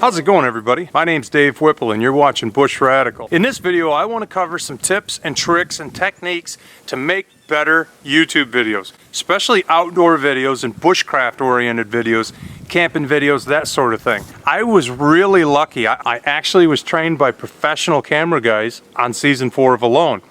How's it going, everybody? My name's Dave Whipple and you're watching Bushradical. In this video I want to cover some tips and tricks and techniques to make better YouTube videos, especially outdoor videos and bushcraft oriented videos, camping videos, that sort of thing. I was really lucky. I actually was trained by professional camera guys on season 4 of Alone.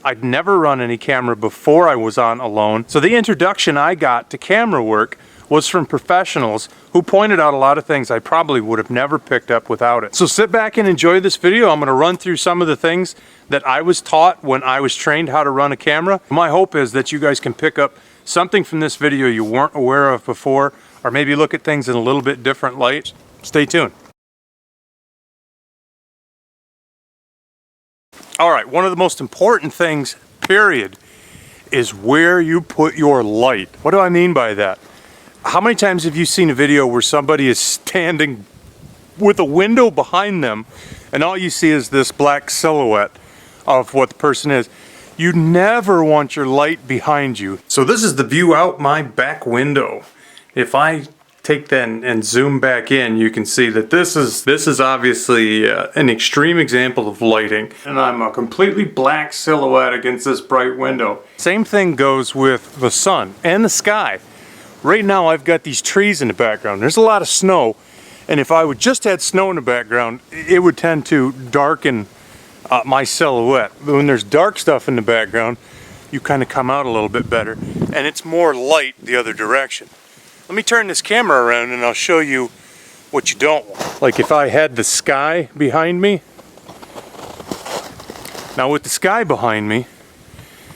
I'd never run any camera before I was on Alone, so the introduction I got to camera work was from professionals who pointed out a lot of things I probably would have never picked up without it. So sit back and enjoy this video. I'm going to run through some of the things that I was taught when I was trained how to run a camera. My hope is that you guys can pick up something from this video you weren't aware of before, or maybe look at things in a little bit different light. Stay tuned. All right, one of the most important things, period, is where you put your light. What do I mean by that? How many times have you seen a video where somebody is standing with a window behind them and all you see is this black silhouette of what the person is? You never want your light behind you. So this is the view out my back window. If I take that and zoom back in, you can see that this is obviously an extreme example of lighting, and I'm a completely black silhouette against this bright window. Same thing goes with the sun and the sky. Right now I've got these trees in the background. There's a lot of snow, and if I would just had snow in the background, it would tend to darken my silhouette. But when there's dark stuff in the background, you kind of come out a little bit better, and it's more light the other direction. Let me turn this camera around and I'll show you what you don't want. Like if I had the sky behind me. Now with the sky behind me,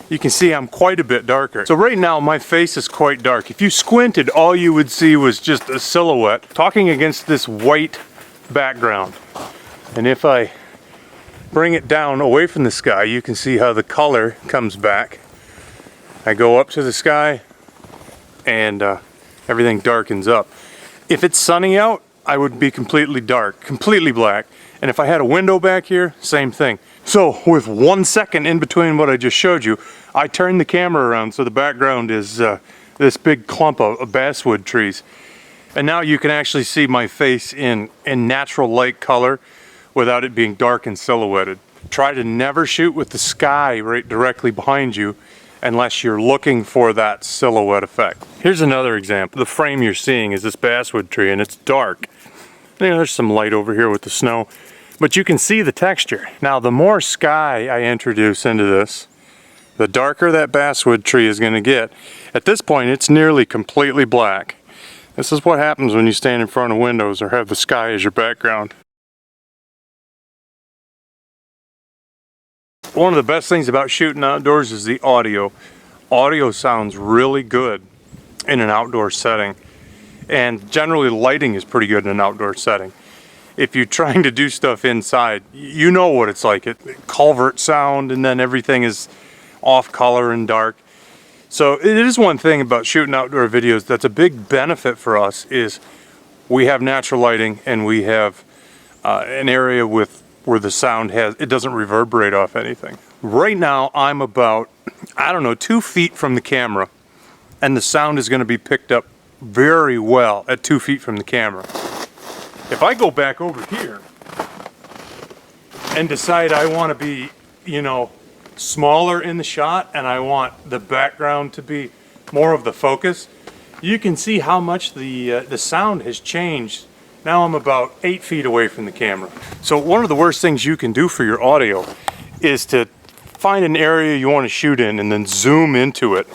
you can see I'm quite a bit darker. So right now my face is quite dark. If you squinted, all you would see was just a silhouette talking against this white background. And if I bring it down away from the sky, you can see how the color comes back. I go up to the sky and everything darkens up. If it's sunny out, I would be completely dark, completely black. And if I had a window back here, same thing. So with 1 second in between what I just showed you, I turned the camera around so the background is this big clump of basswood trees. And now you can actually see my face in natural light color without it being dark and silhouetted. Try to never shoot with the sky right directly behind you unless you're looking for that silhouette effect. Here's another example. The frame you're seeing is this basswood tree and it's dark. You know, there's some light over here with the snow, but you can see the texture. Now the more sky I introduce into this, the darker that basswood tree is going to get. At this point it's nearly completely black. This is what happens when you stand in front of windows or have the sky as your background. One of the best things about shooting outdoors is the audio. Audio sounds really good in an outdoor setting, and generally lighting is pretty good in an outdoor setting. If you're trying to do stuff inside, you know what it's like. Culvert sound, and then everything is off color and dark. So it is one thing about shooting outdoor videos that's a big benefit for us, is we have natural lighting and we have an area where the sound it doesn't reverberate off anything. Right now I'm about, I don't know, 2 feet from the camera, and the sound is going to be picked up very well at 2 feet from the camera. If I go back over here and decide I want to be, you know, smaller in the shot and I want the background to be more of the focus, you can see how much the sound has changed. Now I'm about 8 feet away from the camera. So one of the worst things you can do for your audio is to find an area you want to shoot in and then zoom into it.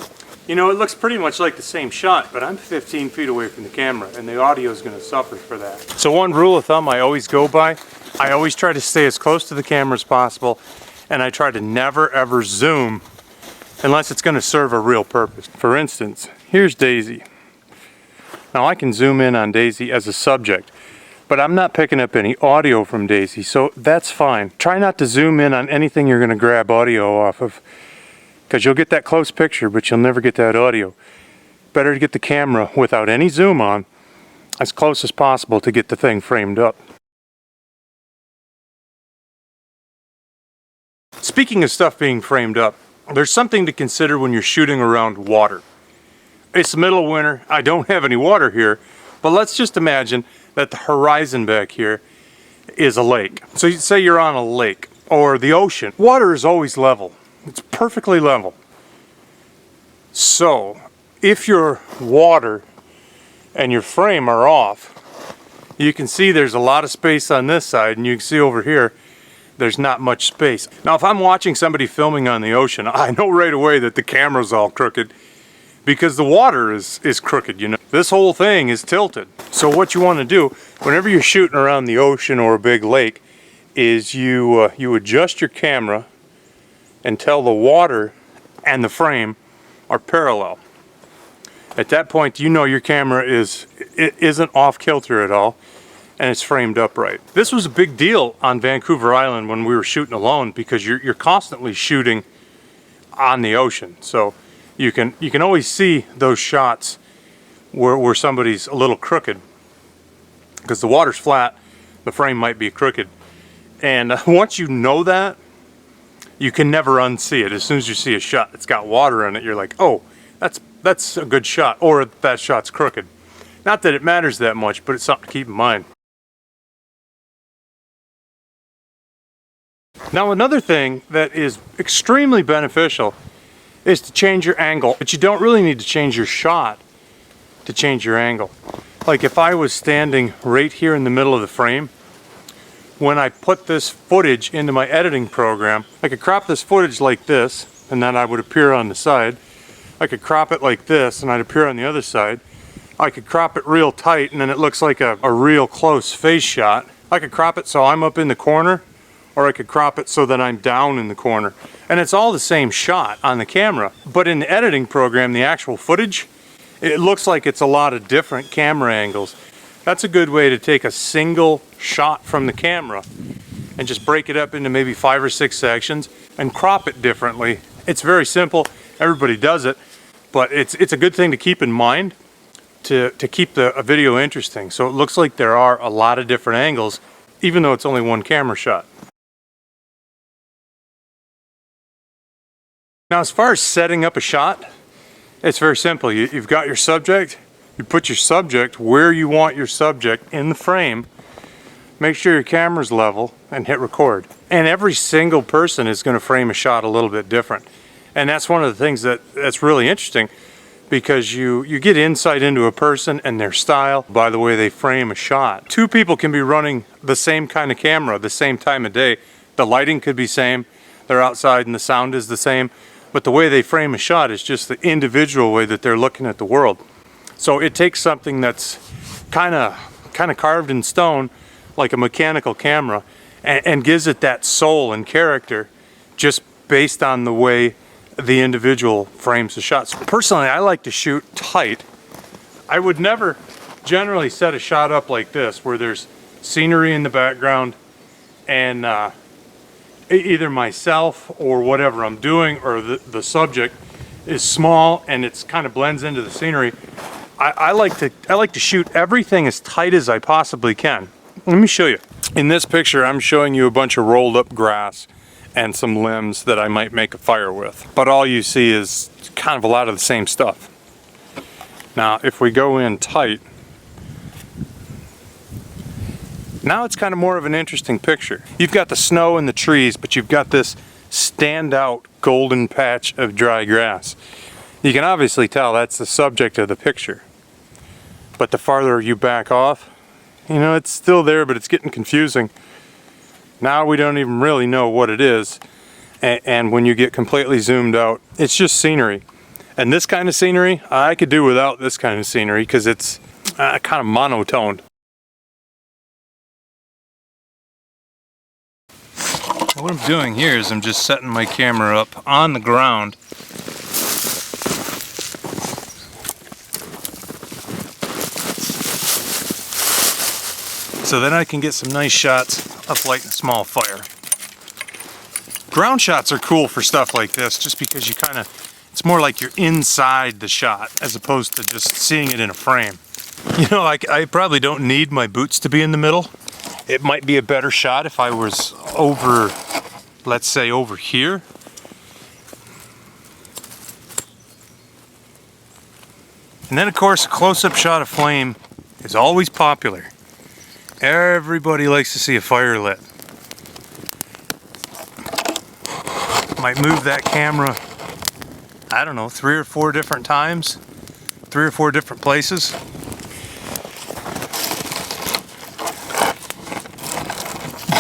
You know, it looks pretty much like the same shot, but I'm 15 feet away from the camera and the audio is going to suffer for that. So one rule of thumb I always go by, I always try to stay as close to the camera as possible, and I try to never ever zoom unless it's going to serve a real purpose. For instance, here's Daisy. Now I can zoom in on Daisy as a subject, but I'm not picking up any audio from Daisy, so that's fine. Try not to zoom in on anything you're going to grab audio off of, because you'll get that close picture, but you'll never get that audio. Better to get the camera without any zoom on, as close as possible to get the thing framed up. Speaking of stuff being framed up, there's something to consider when you're shooting around water. It's the middle of winter. I don't have any water here, But let's just imagine that the horizon back here is a lake. So you say you're on a lake or the ocean. Water is always level. It's perfectly level. So if your water and your frame are off, you can see there's a lot of space on this side, and you can see over here there's not much space. Now if I'm watching somebody filming on the ocean, I know right away that the camera's all crooked because the water is crooked, you know. This whole thing is tilted. So what you want to do whenever you're shooting around the ocean or a big lake is you adjust your camera until the water and the frame are parallel. At that point, you know your camera isn't off kilter at all, and it's framed upright. This was a big deal on Vancouver Island when we were shooting alone because you're constantly shooting on the ocean. So you can always see those shots where somebody's a little crooked because the water's flat, the frame might be crooked. And once you know that, you can never unsee it. As soon as you see a shot that's got water in it, you're like, oh, that's a good shot, or that shot's crooked. Not that it matters that much, but it's something to keep in mind. Now another thing that is extremely beneficial is to change your angle, but you don't really need to change your shot to change your angle. Like if I was standing right here in the middle of the frame, when I put this footage into my editing program, I could crop this footage like this, and then I would appear on the side. I could crop it like this, and I'd appear on the other side. I could crop it real tight, and then it looks like a real close face shot. I could crop it so I'm up in the corner, or I could crop it so that I'm down in the corner. And it's all the same shot on the camera. But in the editing program, the actual footage, it looks like it's a lot of different camera angles. That's a good way to take a single shot from the camera and just break it up into maybe 5 or 6 sections and crop it differently. It's very simple. Everybody does it, but it's a good thing to keep in mind to keep a video interesting. So it looks like there are a lot of different angles, even though it's only one camera shot. Now, as far as setting up a shot, it's very simple. You've got your subject. You put your subject where you want your subject in the frame. Make sure your camera's level and hit record. And every single person is going to frame a shot a little bit different. And that's one of the things that's really interesting because you get insight into a person and their style by the way they frame a shot. Two people can be running the same kind of camera the same time of day. The lighting could be same, they're outside and the sound is the same, but the way they frame a shot is just the individual way that they're looking at the world. So it takes something that's kind of carved in stone, like a mechanical camera, and gives it that soul and character just based on the way the individual frames the shots. Personally, I like to shoot tight. I would never generally set a shot up like this where there's scenery in the background and either myself or whatever I'm doing or the subject is small and it's kind of blends into the scenery. I like to shoot everything as tight as I possibly can. Let me show you. In this picture, I'm showing you a bunch of rolled up grass and some limbs that I might make a fire with. But all you see is kind of a lot of the same stuff. Now, if we go in tight, now it's kind of more of an interesting picture. You've got the snow and the trees, but you've got this standout golden patch of dry grass. You can obviously tell that's the subject of the picture. But the farther you back off, you know, it's still there, but it's getting confusing. Now we don't even really know what it is. And when you get completely zoomed out, it's just scenery. And this kind of scenery, I could do without this kind of scenery because it's kind of monotoned. What I'm doing here is I'm just setting my camera up on the ground. So then I can get some nice shots of lighting a small fire. Ground shots are cool for stuff like this just because it's more like you're inside the shot as opposed to just seeing it in a frame. You know, I probably don't need my boots to be in the middle. It might be a better shot if I was over, let's say over here. And then of course a close-up shot of flame is always popular. Everybody likes to see a fire lit. Might move that camera, I don't know, 3 or 4 different times, 3 or 4 different places.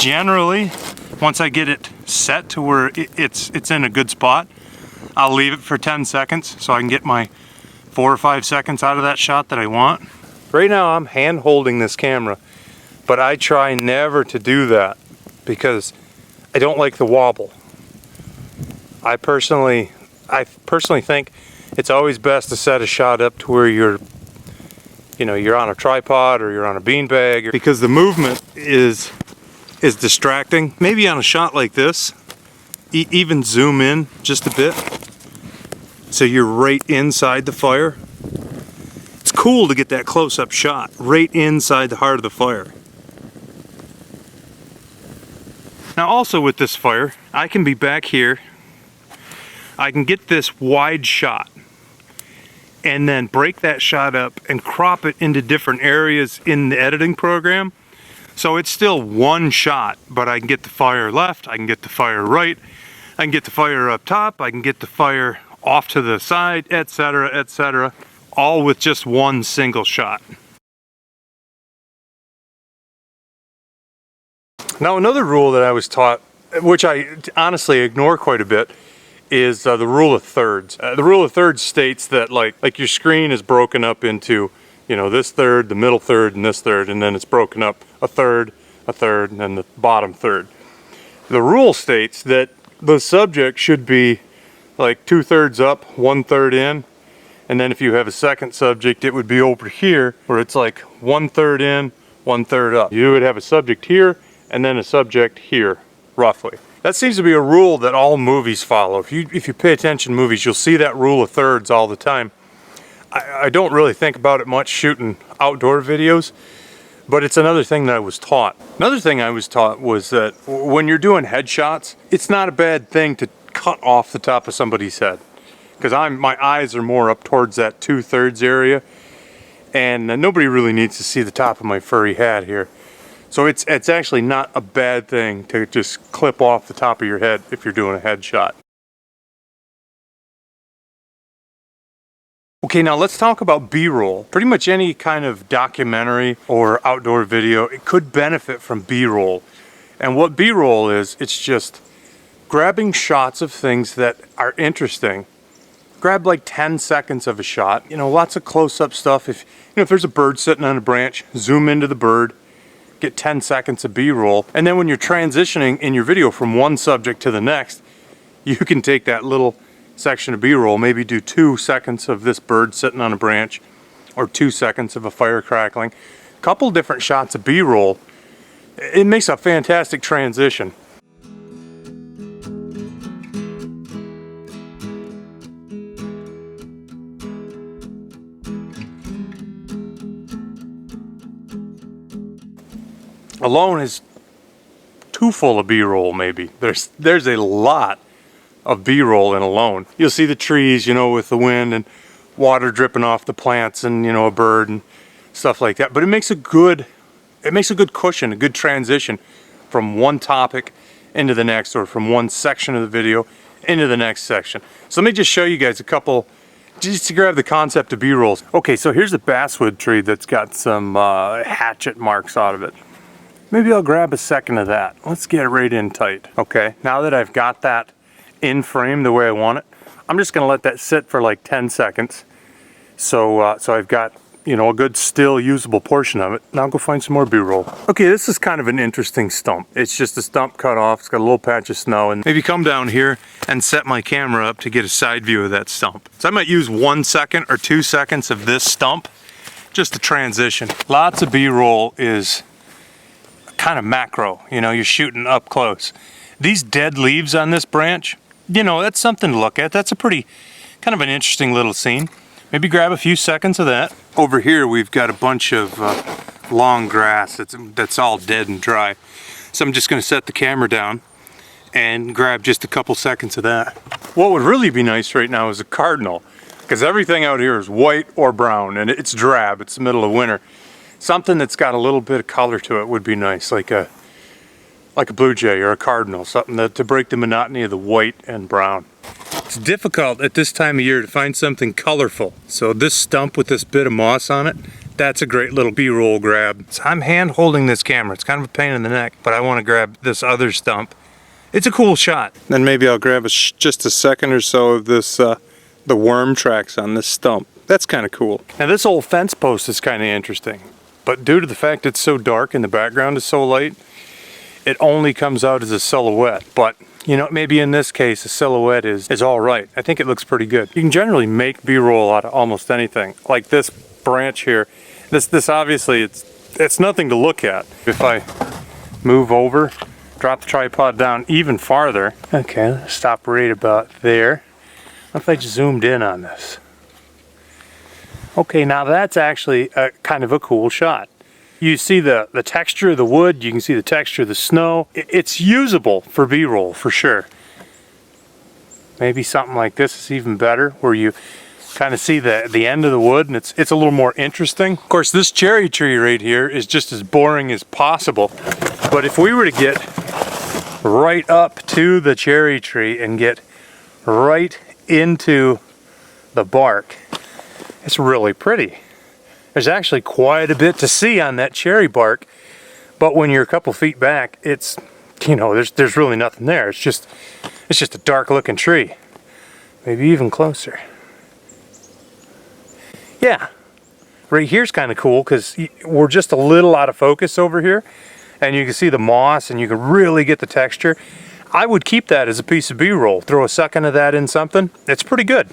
Generally, once I get it set to where it's in a good spot, I'll leave it for 10 seconds so I can get my 4 or 5 seconds out of that shot that I want. Right now I'm hand holding this camera, but I try never to do that because I don't like the wobble. I personally think it's always best to set a shot up to where you're on a tripod or you're on a beanbag, because the movement is distracting. Maybe on a shot like this, even zoom in just a bit so you're right inside the fire. It's cool to get that close-up shot right inside the heart of the fire. Now also with this fire, I can be back here, I can get this wide shot and then break that shot up and crop it into different areas in the editing program. So it's still one shot, but I can get the fire left, I can get the fire right, I can get the fire up top, I can get the fire off to the side, etc., all with just one single shot. Now another rule that I was taught, which I honestly ignore quite a bit, is the rule of thirds. The rule of thirds states that like your screen is broken up into, this third, the middle third, and this third, and then it's broken up a third, and then the bottom third. The rule states that the subject should be like 2/3 up, 1/3 in, and then if you have a second subject, it would be over here where it's like 1/3 in, 1/3 up. You would have a subject here and then a subject here, roughly. That seems to be a rule that all movies follow. If you pay attention to movies, you'll see that rule of thirds all the time. I don't really think about it much shooting outdoor videos, but it's another thing that I was taught. Another thing I was taught was that when you're doing headshots, it's not a bad thing to cut off the top of somebody's head, because my eyes are more up towards that 2/3 area, and nobody really needs to see the top of my furry hat here. So it's actually not a bad thing to just clip off the top of your head if you're doing a headshot. Okay, now let's talk about B-roll. Pretty much any kind of documentary or outdoor video, it could benefit from B-roll. And what B-roll is, it's just grabbing shots of things that are interesting. Grab like 10 seconds of a shot. Lots of close-up stuff. If there's a bird sitting on a branch, zoom into the bird, get 10 seconds of B-roll. And then when you're transitioning in your video from one subject to the next, you can take that little section of B-roll, maybe do 2 seconds of this bird sitting on a branch, or 2 seconds of a fire crackling. Couple different shots of B-roll. It makes a fantastic transition. Alone is too full of B-roll maybe. There's a lot of B-roll in Alone. You'll see the trees, with the wind and water dripping off the plants and, a bird and stuff like that. But it makes a good cushion, a good transition from one topic into the next, or from one section of the video into the next section. So let me just show you guys a couple, just to grab the concept of B-rolls. Okay, so here's a basswood tree that's got some hatchet marks out of it. Maybe I'll grab a second of that. Let's get it right in tight. Okay, now that I've got that in frame the way I want it, I'm just gonna let that sit for like 10 seconds. So I've got, a good still usable portion of it. Now I'll go find some more B-roll. Okay, this is kind of an interesting stump. It's just a stump cut off. It's got a little patch of snow, and maybe come down here and set my camera up to get a side view of that stump. So I might use 1 second or 2 seconds of this stump just to transition. Lots of B-roll is kind of macro, you're shooting up close. These dead leaves on this branch, that's something to look at. That's a pretty kind of an interesting little scene. Maybe grab a few seconds of that. Over here we've got a bunch of long grass that's all dead and dry. So I'm just going to set the camera down and grab just a couple seconds of that. What would really be nice right now is a cardinal, because everything out here is white or brown and it's drab. It's the middle of winter. Something that's got a little bit of color to it would be nice, like a blue jay or a cardinal, something to break the monotony of the white and brown. It's difficult at this time of year to find something colorful. So this stump with this bit of moss on it, that's a great little B-roll grab. So I'm hand holding this camera. It's kind of a pain in the neck, but I want to grab this other stump. It's a cool shot. Then maybe I'll grab just a second or so of this, the worm tracks on this stump. That's kind of cool. Now this old fence post is kind of interesting, but due to the fact it's so dark and the background is so light, it only comes out as a silhouette. But you know, maybe in this case a silhouette is all right. I think it looks pretty good. You can generally make B-roll out of almost anything. Like this branch here, this obviously it's nothing to look at. If I move over, drop the tripod down even farther, okay, let's stop right about there. What if I just zoomed in on this? Okay, now that's actually kind of a cool shot. You see the texture of the wood, you can see the texture of the snow. It's usable for B-roll for sure. Maybe something like this is even better, where you kind of see the end of the wood and it's a little more interesting. Of course, this cherry tree right here is just as boring as possible. But if we were to get right up to the cherry tree and get right into the bark, it's really pretty. There's actually quite a bit to see on that cherry bark, but when you're a couple feet back, it's, you know, there's really nothing there. It's just a dark looking tree. Maybe even closer. Yeah, right here's kind of cool because we're just a little out of focus over here, and you can see the moss and you can really get the texture. I would keep that as a piece of B-roll. Throw a second of that in something. It's pretty good.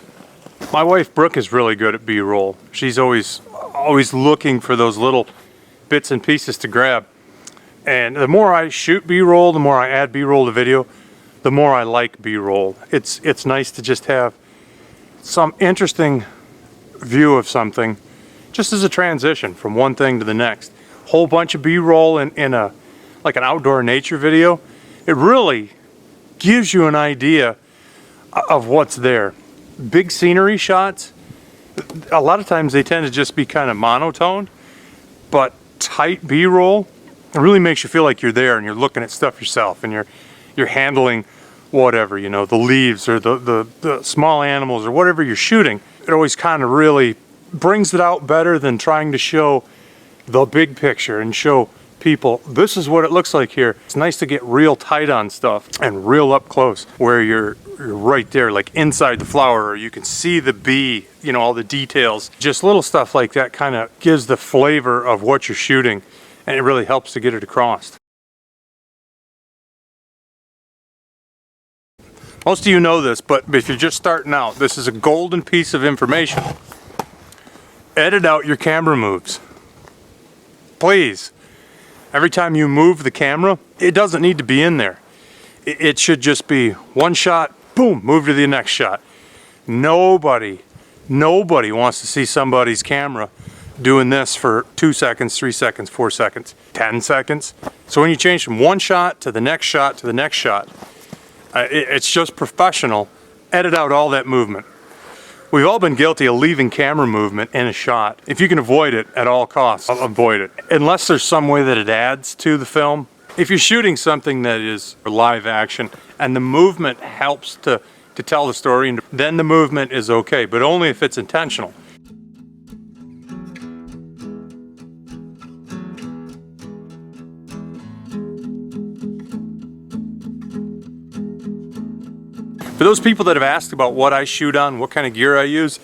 My wife Brooke is really good at B-roll. She's always looking for those little bits and pieces to grab. And the more I shoot B-roll, the more I add B-roll to video, the more I like B-roll. It's nice to just have some interesting view of something just as a transition from one thing to the next. Whole bunch of B-roll in a like an outdoor nature video, it really gives you an idea of what's there. Big scenery shots, a lot of times they tend to just be kind of monotone, but tight B-roll, it really makes you feel like you're there and you're looking at stuff yourself and you're handling whatever, you know, the leaves or the small animals or whatever you're shooting. It always kind of really brings it out better than trying to show the big picture and show people this is what it looks like here. It's nice to get real tight on stuff and real up close where you're right there, like inside the flower, or you can see the bee, you know, all the details. Just little stuff like that kind of gives the flavor of what you're shooting, and it really helps to get it across. Most of you know this, but if you're just starting out, this is a golden piece of information. Edit out your camera moves. Please. Every time you move the camera, it doesn't need to be in there. It should just be one shot, boom, move to the next shot. Nobody wants to see somebody's camera doing this for 2 seconds, 3 seconds, 4 seconds, 10 seconds. So when you change from one shot to the next shot to the next shot, it's just professional. Edit out all that movement. We've all been guilty of leaving camera movement in a shot. If you can avoid it at all costs, avoid it. Unless there's some way that it adds to the film. If you're shooting something that is live action and the movement helps to tell the story, then the movement is okay, but only if it's intentional. For those people that have asked about what I shoot on, what kind of gear I use,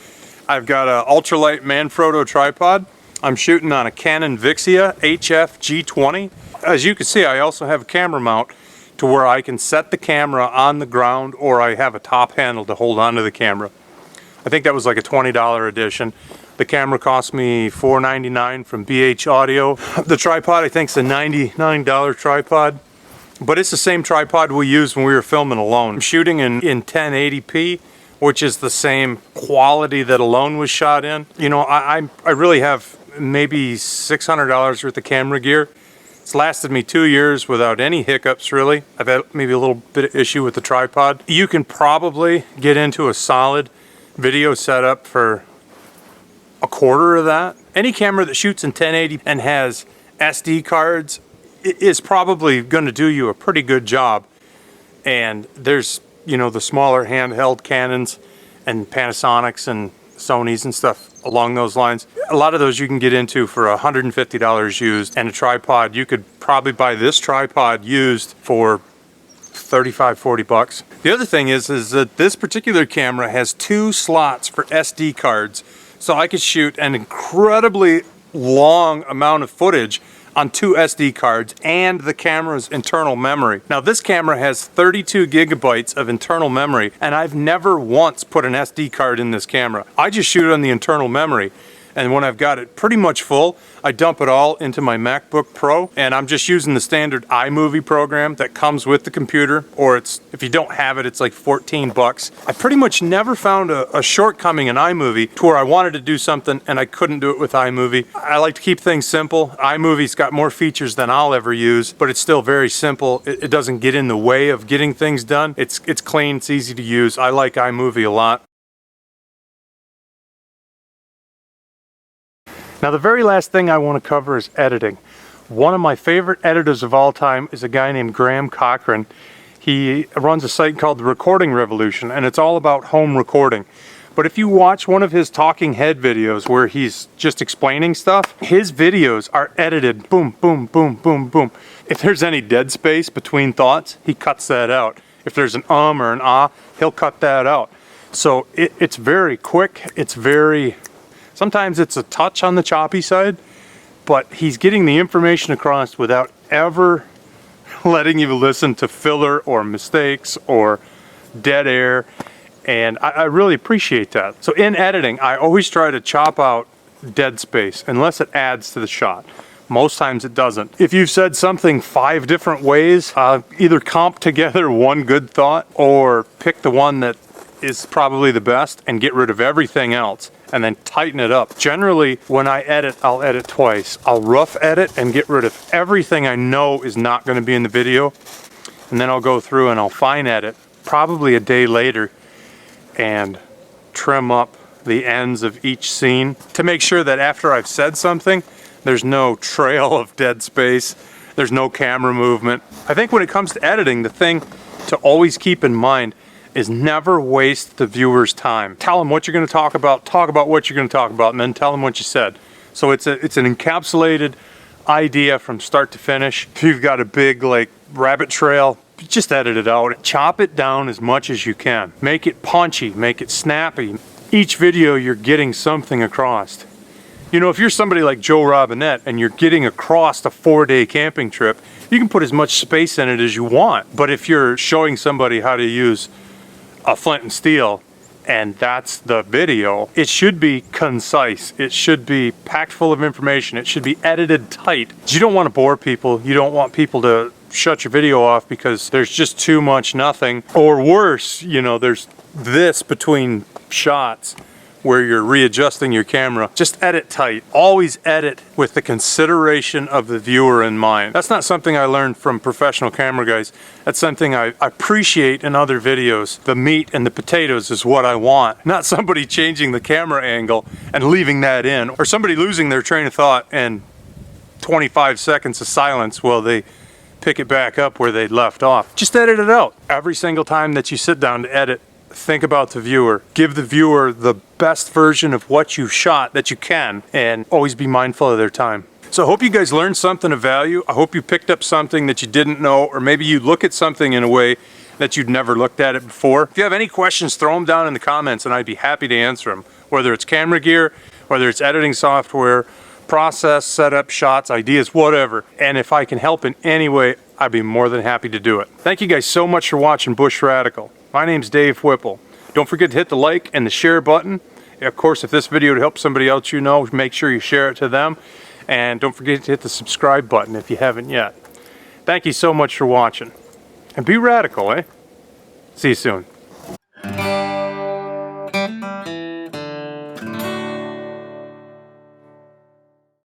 I've got an ultralight Manfrotto tripod. I'm shooting on a Canon Vixia HF G20. As you can see, I also have a camera mount to where I can set the camera on the ground, or I have a top handle to hold onto the camera. I think that was like a $20 edition. The camera cost me $4.99 from BH Audio. The tripod, I think, is a $99 tripod. But it's the same tripod we used when we were filming Alone. I'm shooting in 1080p, which is the same quality that Alone was shot in. You know, I really have maybe $600 worth of camera gear. It's lasted me 2 years without any hiccups, really. I've had maybe a little bit of issue with the tripod. You can probably get into a solid video setup for a quarter of that. Any camera that shoots in 1080 and has SD cards is probably going to do you a pretty good job. And there's, you know, the smaller handheld Canons and Panasonics and Sonys and stuff along those lines. A lot of those you can get into for $150 used, and a tripod, you could probably buy this tripod used for 35, 40 bucks. The other thing is that this particular camera has 2 slots for SD cards, so I could shoot an incredibly long amount of footage on 2 SD cards and the camera's internal memory. Now this camera has 32 gigabytes of internal memory, and I've never once put an SD card in this camera. I just shoot on the internal memory, and when I've got it pretty much full, I dump it all into my MacBook Pro, and I'm just using the standard iMovie program that comes with the computer, or it's, if you don't have it, it's like 14 bucks. I pretty much never found a shortcoming in iMovie to where I wanted to do something and I couldn't do it with iMovie. I like to keep things simple. iMovie's got more features than I'll ever use, but it's still very simple. It doesn't get in the way of getting things done. It's clean, it's easy to use. I like iMovie a lot. Now the very last thing I want to cover is editing. One of my favorite editors of all time is a guy named Graham Cochran. He runs a site called The Recording Revolution, and it's all about home recording. But if you watch one of his talking head videos where he's just explaining stuff, his videos are edited boom, boom, boom, boom, boom. If there's any dead space between thoughts, he cuts that out. If there's an or an ah, he'll cut that out. So it's very quick, it's very... Sometimes it's a touch on the choppy side, but he's getting the information across without ever letting you listen to filler or mistakes or dead air, and I really appreciate that. So in editing, I always try to chop out dead space unless it adds to the shot. Most times it doesn't. If you've said something 5 different ways, either comp together one good thought or pick the one that is probably the best and get rid of everything else and then tighten it up. Generally, when I edit, I'll edit twice. I'll rough edit and get rid of everything I know is not going to be in the video, and then I'll go through and I'll fine edit probably a day later and trim up the ends of each scene to make sure that after I've said something, there's no trail of dead space, there's no camera movement. I think when it comes to editing, the thing to always keep in mind is never waste the viewer's time. Tell them what you're going to talk about what you're going to talk about, and then tell them what you said. So it's an encapsulated idea from start to finish. If you've got a big like rabbit trail, just edit it out. Chop it down as much as you can. Make it punchy, make it snappy. Each video you're getting something across. You know, if you're somebody like Joe Robinette and you're getting across a 4-day camping trip, you can put as much space in it as you want. But if you're showing somebody how to use a flint and steel, and that's the video, it should be concise. It should be packed full of information. It should be edited tight. You don't want to bore people. You don't want people to shut your video off because there's just too much nothing. Or worse, you know, there's this between shots where you're readjusting your camera. Just edit tight. Always edit with the consideration of the viewer in mind. That's not something I learned from professional camera guys. That's something I appreciate in other videos. The meat and the potatoes is what I want. Not somebody changing the camera angle and leaving that in, or somebody losing their train of thought and 25 seconds of silence while they pick it back up where they left off. Just edit it out. Every single time that you sit down to edit, think about the viewer. Give the viewer the best version of what you shot that you can, and always be mindful of their time. So I hope you guys learned something of value. I hope you picked up something that you didn't know, or maybe you look at something in a way that you'd never looked at it before. If you have any questions, throw them down in the comments and I'd be happy to answer them. Whether it's camera gear, whether it's editing software, process, setup, shots, ideas, whatever. And if I can help in any way, I'd be more than happy to do it. Thank you guys so much for watching Bushradical. My name's Dave Whipple. Don't forget to hit the like and the share button. Of course, if this video would help somebody else you know, make sure you share it to them. And don't forget to hit the subscribe button if you haven't yet. Thank you so much for watching. And be radical, eh? See you soon.